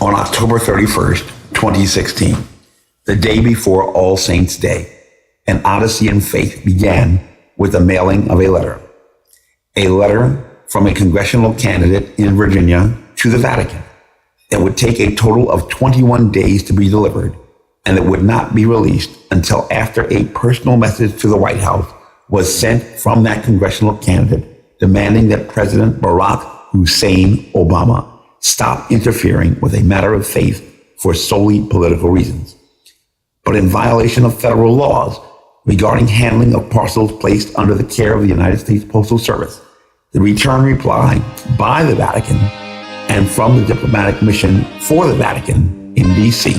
On October 31st, 2016, the day before All Saints' Day, an odyssey in faith began with the mailing of a letter. A letter from a congressional candidate in Virginia to the Vatican. It would take a total of 21 days to be delivered, and it would not be released until after a personal message to the White House was sent from that congressional candidate demanding that President Barack Hussein Obama stop interfering with a matter of faith for solely political reasons. But in violation of federal laws regarding handling of parcels placed under the care of the United States Postal Service, the return reply by the Vatican and from the diplomatic mission for the Vatican in D.C.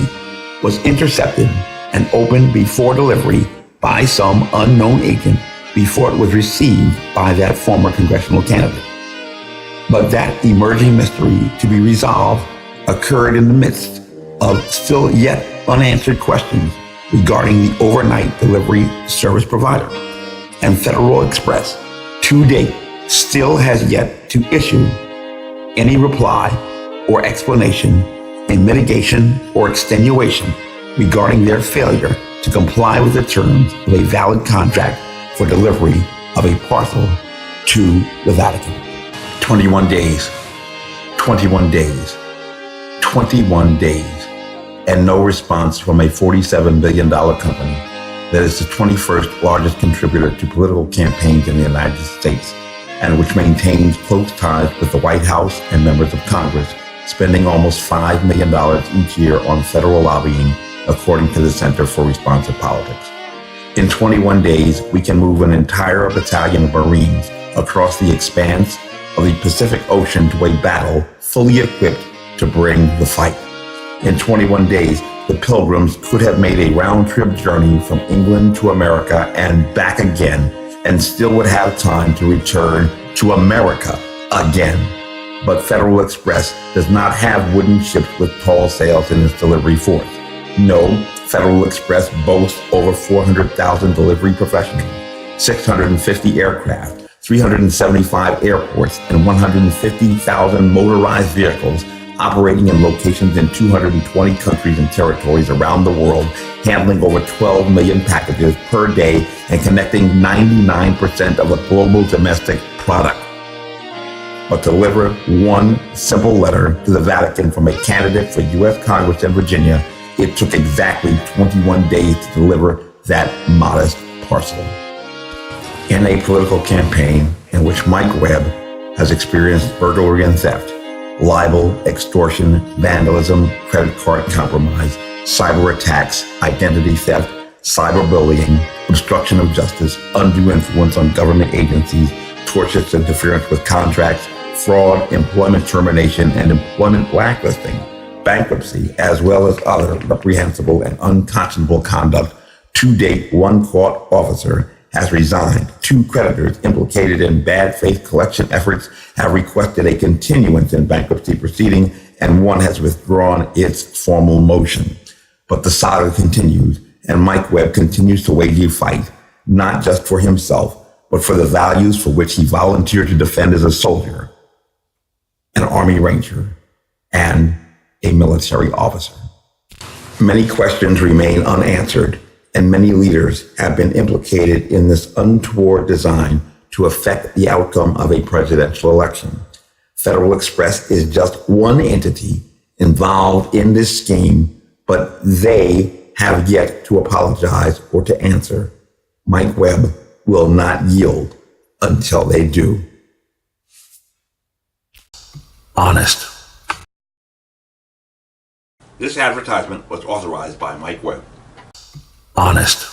was intercepted and opened before delivery by some unknown agent before it was received by that former congressional candidate. But that emerging mystery to be resolved occurred in the midst of still yet unanswered questions regarding the overnight delivery service provider. And Federal Express, to date, still has yet to issue any reply or explanation in mitigation or extenuation regarding their failure to comply with the terms of a valid contract for delivery of a parcel to the Vatican. 21 days, 21 days, 21 days, and no response from a $47 billion company that is the 21st largest contributor to political campaigns in the United States, and which maintains close ties with the White House and members of Congress, spending almost $5 million each year on federal lobbying, according to the Center for Responsive Politics. In 21 days, we can move an entire battalion of Marines across the expanse of the Pacific Ocean to a battle fully equipped to bring the fight. In 21 days, the Pilgrims could have made a round-trip journey from England to America and back again, and still would have time to return to America again. But Federal Express does not have wooden ships with tall sails in its delivery force. No, Federal Express boasts over 400,000 delivery professionals, 650 aircraft, 375 airports, and 150,000 motorized vehicles operating in locations in 220 countries and territories around the world, handling over 12 million packages per day and connecting 99% of the global domestic product. But to deliver one simple letter to the Vatican from a candidate for U.S. Congress in Virginia, it took exactly 21 days to deliver that modest parcel. In a political campaign in which Mike Webb has experienced burglary and theft, libel, extortion, vandalism, credit card compromise, cyber attacks, identity theft, cyberbullying, obstruction of justice, undue influence on government agencies, tortious interference with contracts, fraud, employment termination, and employment blacklisting, bankruptcy, as well as other reprehensible and unconscionable conduct. To date, one court officer has resigned. Two creditors implicated in bad faith collection efforts have requested a continuance in bankruptcy proceeding, and one has withdrawn its formal motion. But the saga continues, and Mike Webb continues to wage a fight, not just for himself, but for the values for which he volunteered to defend as a soldier, an Army Ranger, and a military officer. Many questions remain unanswered, and many leaders have been implicated in this untoward design to affect the outcome of a presidential election. Federal Express is just one entity involved in this scheme, but they have yet to apologize or to answer. Mike Webb will not yield until they do. Honest. This advertisement was authorized by Mike Webb. Honest.